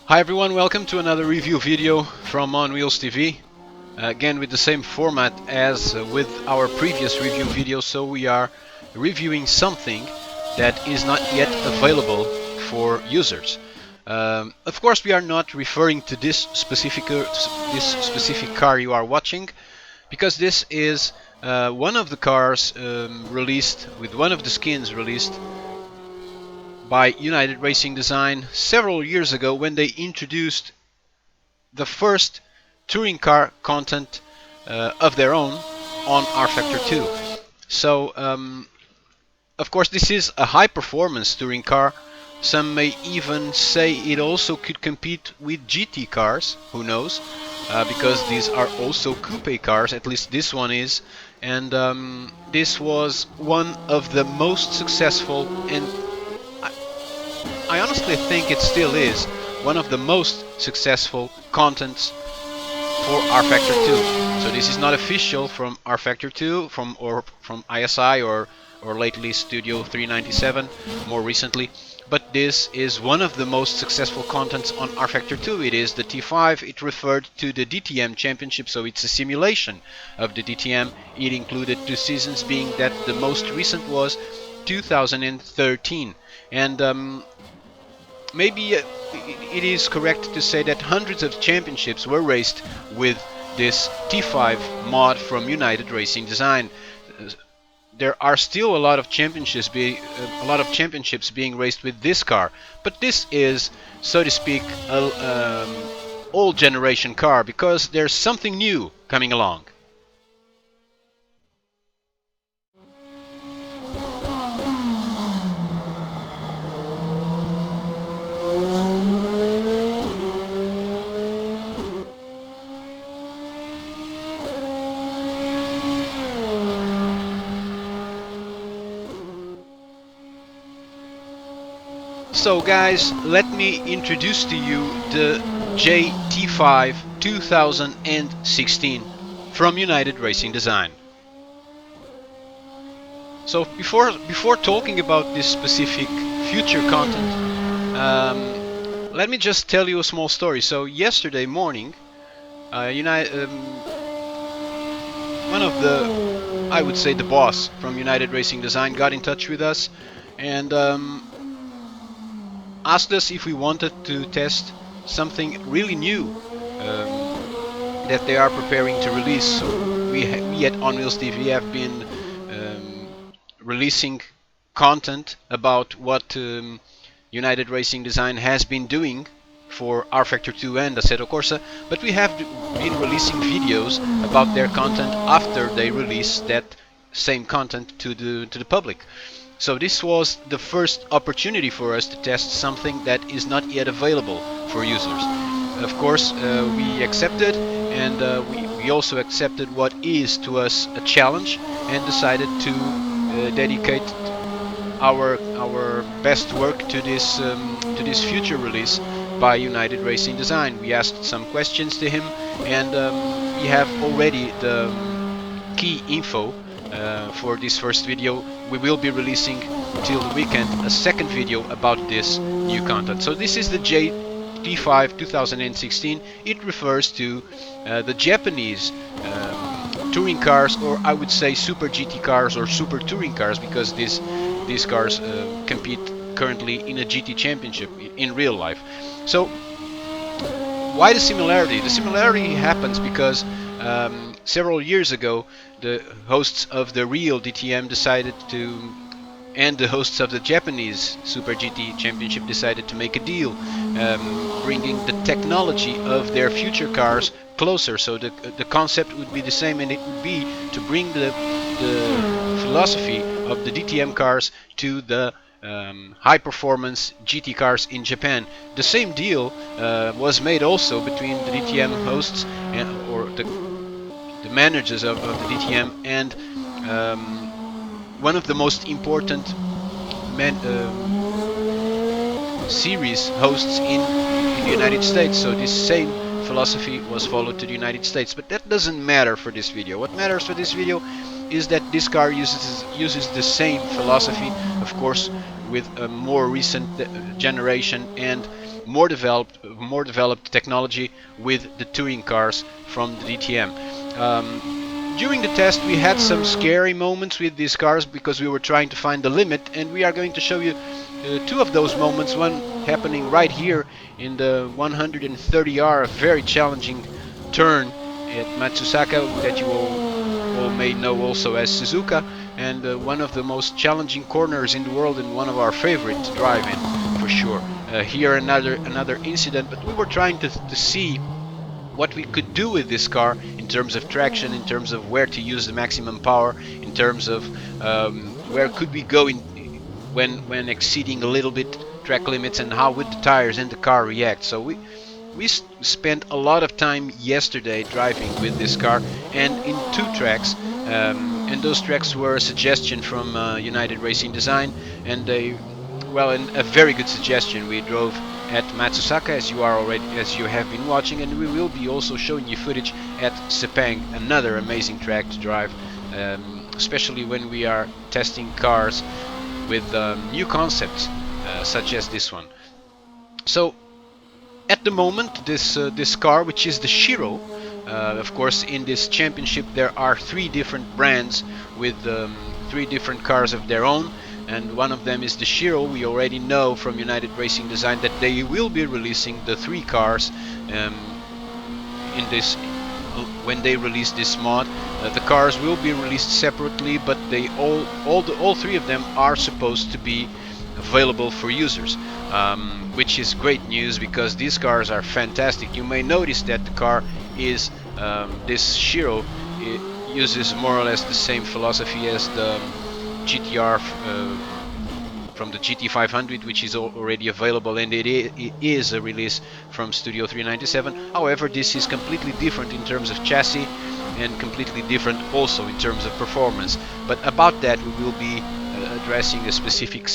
Hi everyone, welcome to another review video from OnWheelsTv. Again with the same format as with our previous review video, so we are reviewing something that is not yet available for users. Of course we are not referring to this specific car you are watching, because this is one of the cars released, with one of the skins released by United Racing Design several years ago when they introduced the first touring car content of their own on rFactor 2. So of course this is a high performance touring car. Some may even say it also could compete with GT cars, who knows, because these are also coupe cars, at least this one is. And this was one of the most successful, and I honestly think it still is one of the most successful contents for rFactor 2. So this is not official from rFactor 2, from ISI or lately Studio 397, more recently. But this is one of the most successful contents on rFactor 2. It is the T5. It referred to the DTM Championship, so it's a simulation of the DTM. It included 2 seasons, being that the most recent was 2013. And maybe it is correct to say that hundreds of championships were raced with this T5 mod from United Racing Design. There are still a lot of championships being raced with this car, but this is, so to speak, an old generation car, because there's something new coming along. So guys, let me introduce to you the JT5 2016 from United Racing Design. So before talking about this specific future content, let me just tell you a small story. So yesterday morning, one of the, I would say the boss from United Racing Design, got in touch with us and asked us if we wanted to test something really new that they are preparing to release. So we at OnWheelsTv have been releasing content about what United Racing Design has been doing for rFactor 2 and Assetto Corsa, but we have been releasing videos about their content after they release that same content to the public. So this was the first opportunity for us to test something that is not yet available for users. Of course, we accepted, and we also accepted what is to us a challenge, and decided to dedicate our best work to this future release by United Racing Design. We asked some questions to him, and we have already the key info for this first video. We will be releasing till the weekend a second video about this new content. So this is the JT5 2016. It refers to the Japanese touring cars, or I would say super GT cars or super touring cars, because these cars compete currently in a GT championship in real life. So why the similarity? The similarity happens because several years ago the hosts of the real DTM decided to, and the hosts of the Japanese Super GT Championship decided to make a deal, bringing the technology of their future cars closer. So the concept would be the same, and it would be to bring the philosophy of the DTM cars to the high performance GT cars in Japan. The same deal was made also between the DTM hosts or the managers of the DTM and one of the most important series hosts in the United States. So this same philosophy was followed to the United States, but that doesn't matter for this video. What matters for this video is that this car uses the same philosophy, of course, with a more recent generation, and more developed technology with the touring cars from the DTM. During the test we had some scary moments with these cars because we were trying to find the limit, and we are going to show you two of those moments, one happening right here in the 130R, a very challenging turn at Matsusaka that you all may know also as Suzuka, and one of the most challenging corners in the world and one of our favorite to drive in for sure. Here another incident, but we were trying to see what we could do with this car in terms of traction, in terms of where to use the maximum power, in terms of where could we go in when exceeding a little bit track limits, and how would the tires and the car react. So we spent a lot of time yesterday driving with this car, and in two tracks, and those tracks were a suggestion from United Racing Design, and a very good suggestion. We drove at Matsusaka, as you have been watching, and we will be also showing you footage at Sepang, another amazing track to drive, especially when we are testing cars with new concepts such as this one. So at the moment, this car, which is the Shiro, of course in this championship there are three different brands with three different cars of their own, and one of them is the Shiro. We already know from United Racing Design that they will be releasing the three cars in this when they release this mod. The cars will be released separately, but they all three of them are supposed to be available for users, which is great news because these cars are fantastic. You may notice that the car is this Shiro, it uses more or less the same philosophy as the GTR from the GT500, which is already available, and it is a release from Studio 397. However, this is completely different in terms of chassis and completely different also in terms of performance. But about that we will be addressing a specific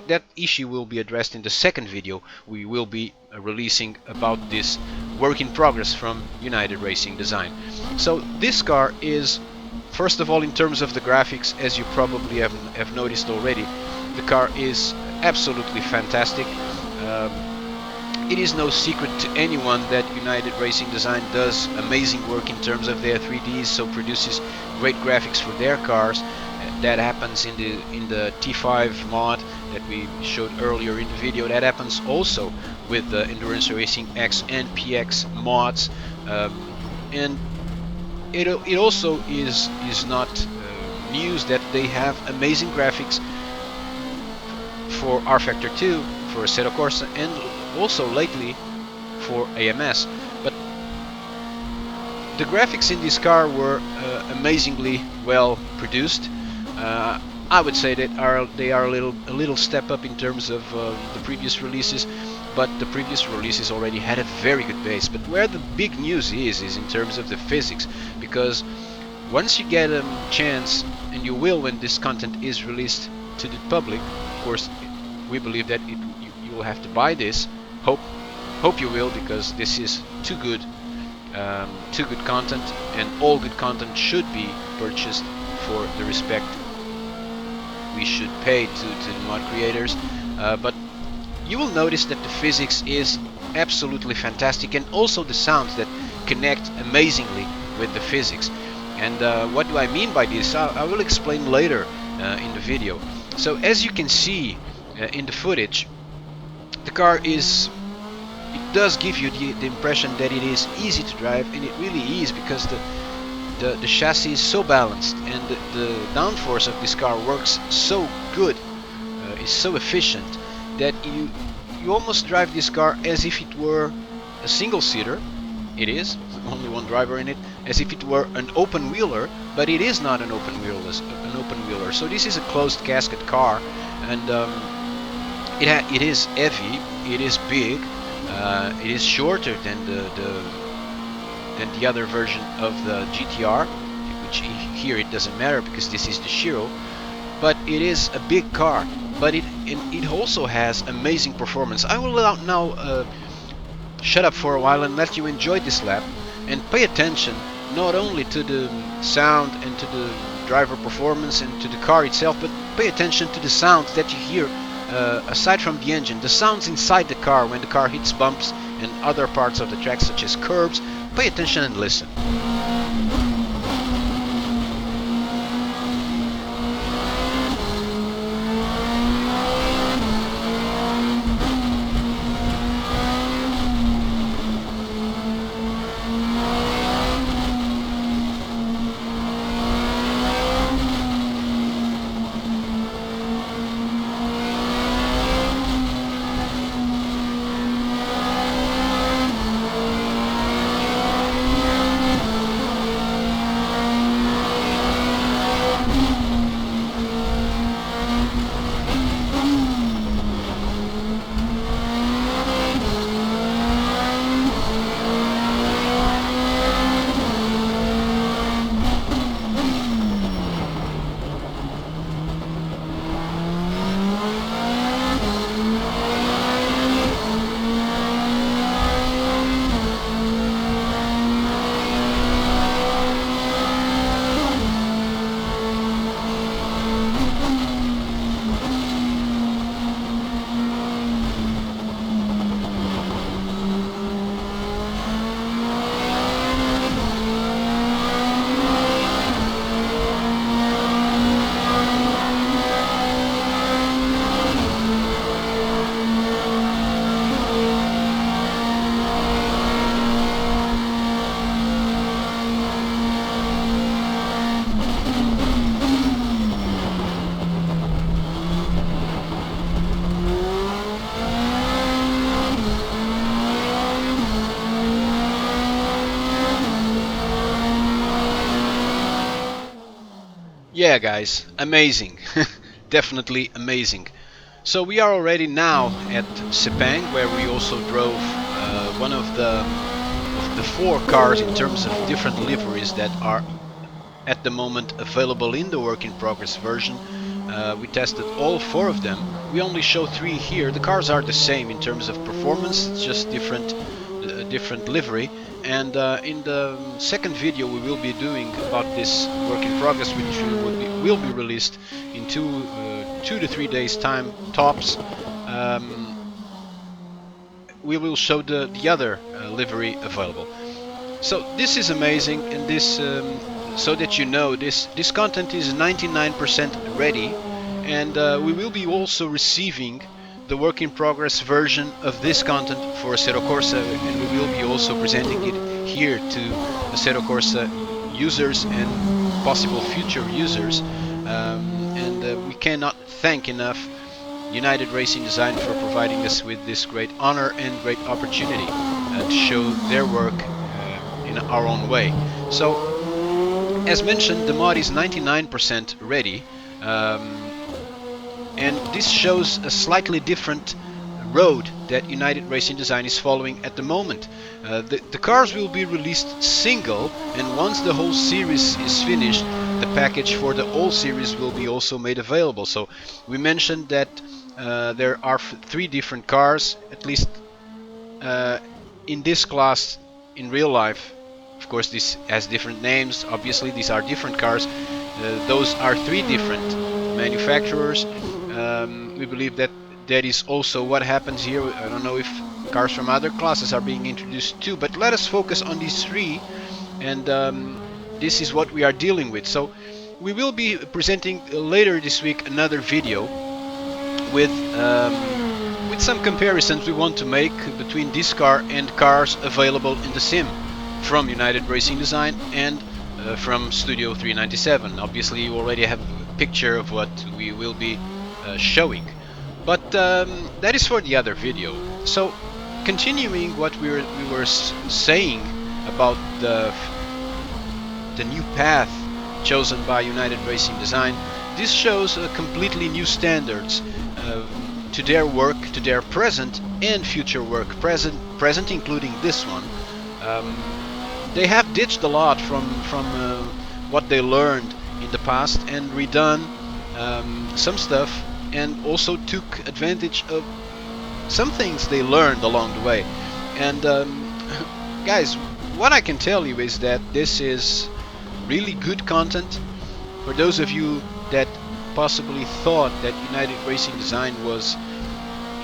that issue will be addressed in the second video. We will be releasing about this work in progress from United Racing Design. So this car is, first of all, in terms of the graphics, as you probably have noticed already, the car is absolutely fantastic. It is no secret to anyone that United Racing Design does amazing work in terms of their 3Ds, so produces great graphics for their cars. That happens in the T5 mod that we showed earlier in the video. That happens also with the Endurance Racing X and PX mods, and it also is not news that they have amazing graphics for rFactor 2, for Assetto Corsa, and also lately for AMS. But the graphics in this car were amazingly well produced. I would say that they are a little step up in terms of the previous releases, but the previous releases already had a very good base. But where the big news is in terms of the physics, because once you get a chance, and you will when this content is released to the public, of course we believe that you will have to buy this. Hope you will, because this is too good content, and all good content should be purchased for the respect we should pay to the mod creators. But you will notice that the physics is absolutely fantastic, and also the sounds that connect amazingly with the physics. And what do I mean by this? I will explain later in the video. So as you can see in the footage, the car it does give you the impression that it is easy to drive, and it really is, because the chassis is so balanced, and the downforce of this car works so good, is so efficient, that you almost drive this car as if it were a single-seater. It is only one driver in it, as if it were an open wheeler, but it is not an open wheeler. So this is a closed casket car, and it is heavy, it is big, it is shorter than the other version of the GTR, which here it doesn't matter because this is the Shiro, but it is a big car, but it also has amazing performance. I will now shut up for a while and let you enjoy this lap, and pay attention not only to the sound and to the driver performance and to the car itself, but pay attention to the sounds that you hear aside from the engine, the sounds inside the car when the car hits bumps and other parts of the track such as curbs. Pay attention and listen. Yeah guys, amazing. Definitely amazing. So we are already now at Sepang, where we also drove one of the 4 cars in terms of different liveries that are at the moment available in the work in progress version. We tested all 4 of them. We only show 3 here. The cars are the same in terms of performance, it's just different livery. And in the second video we will be doing about this work in progress, which will be released in 2 to 3 days time tops. We will show the other livery available. So this is amazing, and this so that you know, this content is 99% ready, and we will be also receiving the work in progress version of this content for Assetto Corsa, and we will be also presenting it here to Assetto Corsa users and possible future users. We cannot thank enough United Racing Design for providing us with this great honor and great opportunity to show their work in our own way. So, as mentioned, the mod is 99% ready, and this shows a slightly different road that United Racing Design is following at the moment. The cars will be released single, and once the whole series is finished, the package for the whole series will be also made available. So we mentioned that there are 3 different cars, at least in this class in real life. Of course, this has different names. Obviously, these are different cars. Those are 3 different manufacturers. We believe that that is also what happens here. I don't know if cars from other classes are being introduced too, but let us focus on these 3, and this is what we are dealing with. So we will be presenting later this week another video with some comparisons we want to make between this car and cars available in the sim from United Racing Design and from Studio 397. Obviously you already have a picture of what we will be showing, but that is for the other video. So continuing what we were saying about the new path chosen by United Racing Design, this shows completely new standards to their work, to their present and future work. Present including this one. They have ditched a lot from what they learned in the past and redone some stuff, and also took advantage of some things they learned along the way. And guys, what I can tell you is that this is really good content for those of you that possibly thought that United Racing Design was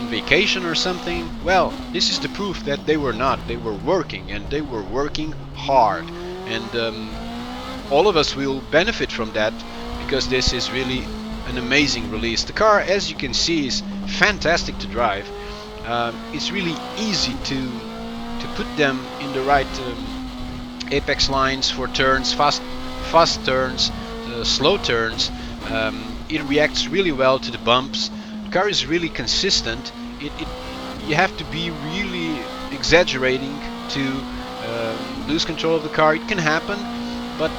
in vacation or something. Well, this is the proof that they were not. They were working, and they were working hard, and all of us will benefit from that, because this is really an amazing release. The car, as you can see, is fantastic to drive. It's really easy to put them in the right apex lines for turns, fast turns, slow turns. It reacts really well to the bumps. The car is really consistent. You have to be really exaggerating to lose control of the car. It can happen, but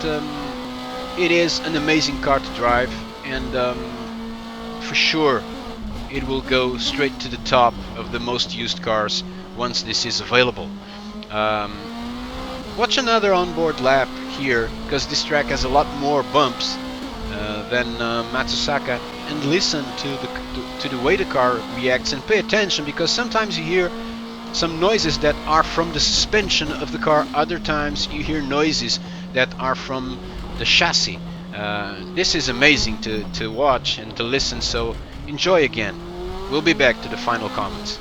it is an amazing car to drive, and for sure it will go straight to the top of the most used cars once this is available. Watch another onboard lap here, because this track has a lot more bumps than Matsusaka, and listen to the way the car reacts, and pay attention, because sometimes you hear some noises that are from the suspension of the car, other times you hear noises that are from the chassis. This is amazing to watch and to listen, so enjoy again. We'll be back to the final comments.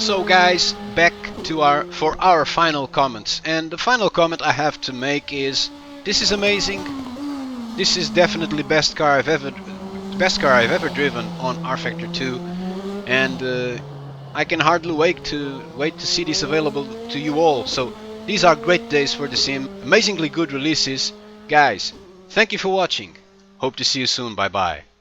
So guys, back to our final comments, and the final comment I have to make is, this is amazing. This is definitely best car I've ever driven on rFactor 2, and I can hardly wait to see this available to you all. So these are great days for the sim, amazingly good releases. Guys, thank you for watching. Hope to see you soon. Bye bye.